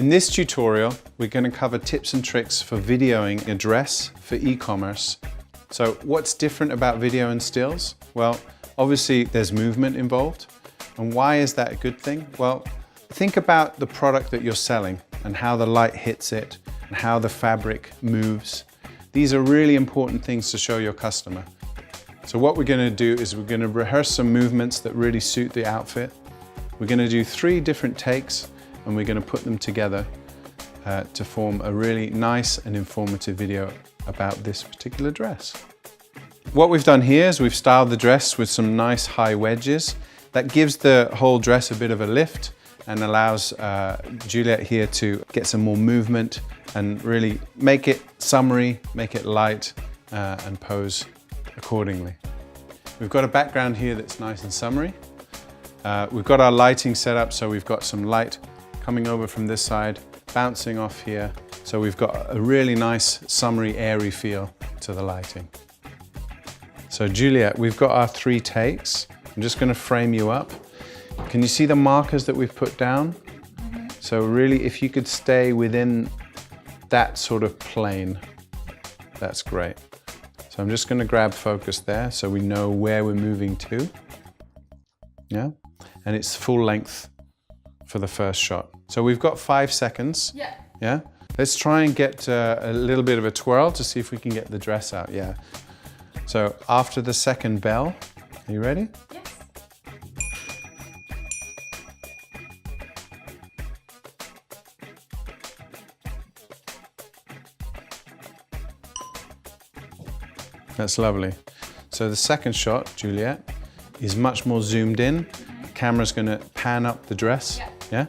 In this tutorial, we're going to cover tips and tricks for videoing a dress for e-commerce. So what's different about video and stills? Well, obviously there's movement involved. And why is that a good thing? Well, think about the product that you're selling and how the light hits it and how the fabric moves. These are really important things to show your customer. So what we're going to do is we're going to rehearse some movements that really suit the outfit. We're going to do 3 different takes and we're going to put them together to form a really nice and informative video about this particular dress. What we've done here is we've styled the dress with some nice high wedges. That gives the whole dress a bit of a lift and allows Juliet here to get some more movement and really make it summery, make it light and pose accordingly. We've got a background here that's nice and summery. We've got our lighting set up, so we've got some light coming over from this side, bouncing off here. So we've got a really nice summery, airy feel to the lighting. So Juliet, we've got our 3 takes. I'm just going to frame you up. Can you see the markers that we've put down? Mm-hmm. So really, if you could stay within that sort of plane, that's great. So I'm just going to grab focus there so we know where we're moving to. Yeah, and it's full length for the first shot. So we've got 5 seconds. Yeah. Yeah. Let's try and get a little bit of a twirl to see if we can get the dress out. Yeah. So after the second bell, are you ready? Yes. That's lovely. So the second shot, Juliet, is much more zoomed in. The camera's going to pan up the dress. Yeah.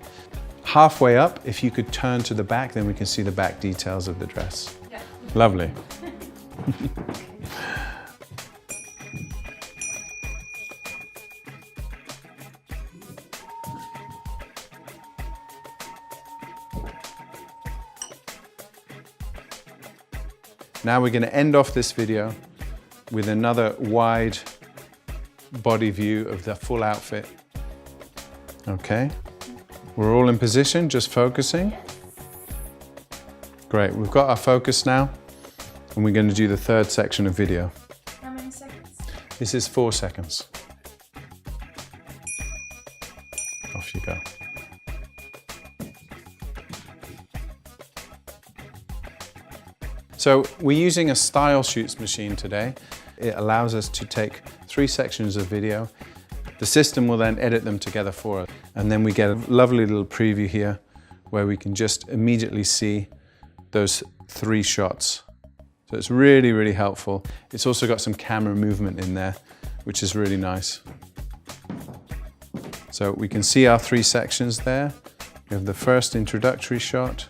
Halfway up, if you could turn to the back, then we can see the back details of the dress. Yeah. Lovely. Now we're going to end off this video with another wide body view of the full outfit. Okay, we're all in position, just focusing. Great, we've got our focus now, and we're going to do the 3rd section of video. How many seconds? This is 4 seconds. Off you go. So we're using a style shoots machine today. It allows us to take 3 sections of video. The system will then edit them together for us. And then we get a lovely little preview here where we can just immediately see those 3 shots. So it's really, really helpful. It's also got some camera movement in there, which is really nice. So we can see our 3 sections there. We have the first introductory shot.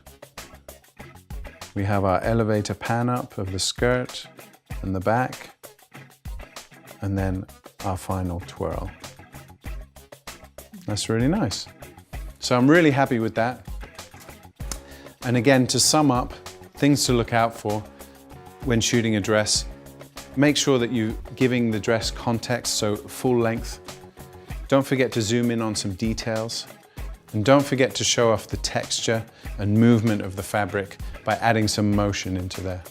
We have our elevator pan up of the skirt and the back, and then our final twirl. That's really nice. So I'm really happy with that. And again, to sum up, things to look out for when shooting a dress. Make sure that you're giving the dress context, so full length. Don't forget to zoom in on some details. And don't forget to show off the texture and movement of the fabric by adding some motion into there.